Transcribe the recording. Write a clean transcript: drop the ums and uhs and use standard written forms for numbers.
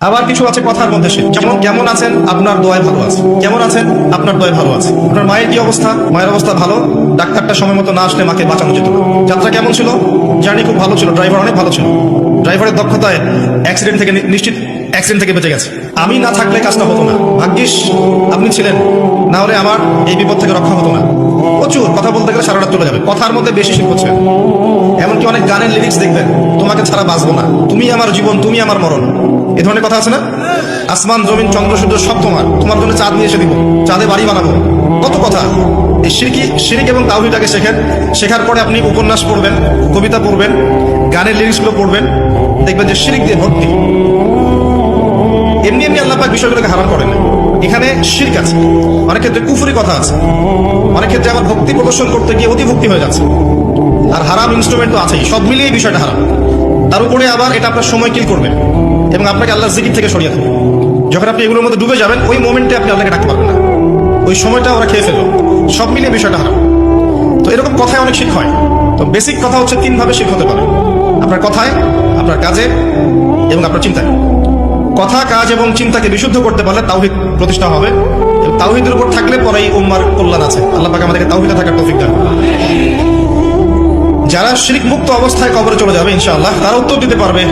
আবার কিছু আছে কথার মধ্যে শিরক, যেমন কেমন আছেন আপনার দোয়ায় ভালো আছে, কেমন আছেন আপনার দোয়ায় ভালো আছে। আপনার মায়ের কি অবস্থা, মায়ের অবস্থা ভালো, ডাক্তারটা সময় মতো না আসলে মাকে বাঁচানো যেত না। যাত্রা কেমন ছিল, জার্নি খুব ভালো ছিল, ড্রাইভার অনেক ভালো ছিল, ড্রাইভারের দক্ষতায় অ্যাক্সিডেন্ট থেকে নিশ্চিত অ্যাক্সিডেন্ট থেকে বেঁচে গেছে। আমি না থাকলে কাজটা হতো না, ভাগ্যিস আপনি ছিলেন, না হলে আমার এই বিপদ থেকে রক্ষা হতো না। প্রচুর কথা বলতে গেলে সারা রাত চলে যাবে, কথার মধ্যে বেশি শিরক হচ্ছে। এমনকি অনেক গানের লিরিক্স দেখবেন, তোমাকে ছাড়া বাঁচবো না, তুমি আমার জীবন, তুমি আমার মরণ, এ ধরনের কথা আছে না। আসমান জমিন চন্দ্র সূর্য সব তোমার, তোমার জন্য চাঁদ নিয়ে এসে দিব, চাঁদে বাড়ি বানাবো, কত কথা। এই শিরক এবং তাওহীদটাকে শেখেন, শেখার পরে আপনি উপন্যাস পড়বেন, কবিতা পড়বেন, গানের লিরিক্সগুলো পড়বেন, দেখবেন যে শিরক দিয়ে ভর্তি। এমনি এমনি আল্লাহ পাক বিষয়গুলোকে হারাম করেন না, এখানে শিরক আছে, অনেক ক্ষেত্রে কুফরি কথা আছে, অনেক ক্ষেত্রে আবার ভক্তি প্রদর্শন করতে গিয়ে অতিভক্তি হয়ে যাচ্ছে, আর হারাম ইনস্ট্রুমেন্ট তো আছেই। সব মিলিয়ে বিষয়টা হারাম। তার উপরে আবার এটা আপনার সময় কিল করবে এবং আপনাকে আল্লাহর জিকির থেকে সরিয়ে দেবে। যখন আপনি এগুলোর মধ্যে ডুবে যাবেন, ওই মোমেন্টে আপনি আল্লাহকে ডাকতে পারবেন না, ওই সময়টা ওরা খেয়ে ফেললো। সব মিলিয়ে বিষয়টা হারাম। তো এরকম কথায় অনেক শিরক হয়। তো বেসিক কথা হচ্ছে তিনভাবে শিরক হতে পারে, আপনার কথায়, আপনার কাজে এবং আপনার চিন্তায়। কথা, কাজ এবং চিন্তাকে বিশুদ্ধ করতে পারলে তাওহীদ প্রতিষ্ঠা হবে। তাওহীদের উপর থাকলে পরেই উম্মার কল্যাণ আছে। আল্লাহ পাক আমাদেরকে তাওহীদে থাকার তৌফিক দান করুন। যারা শিরক মুক্ত অবস্থায় কবরে চলে যাবে ইনশাআল্লাহ, তারা উত্তর দিতে পারবে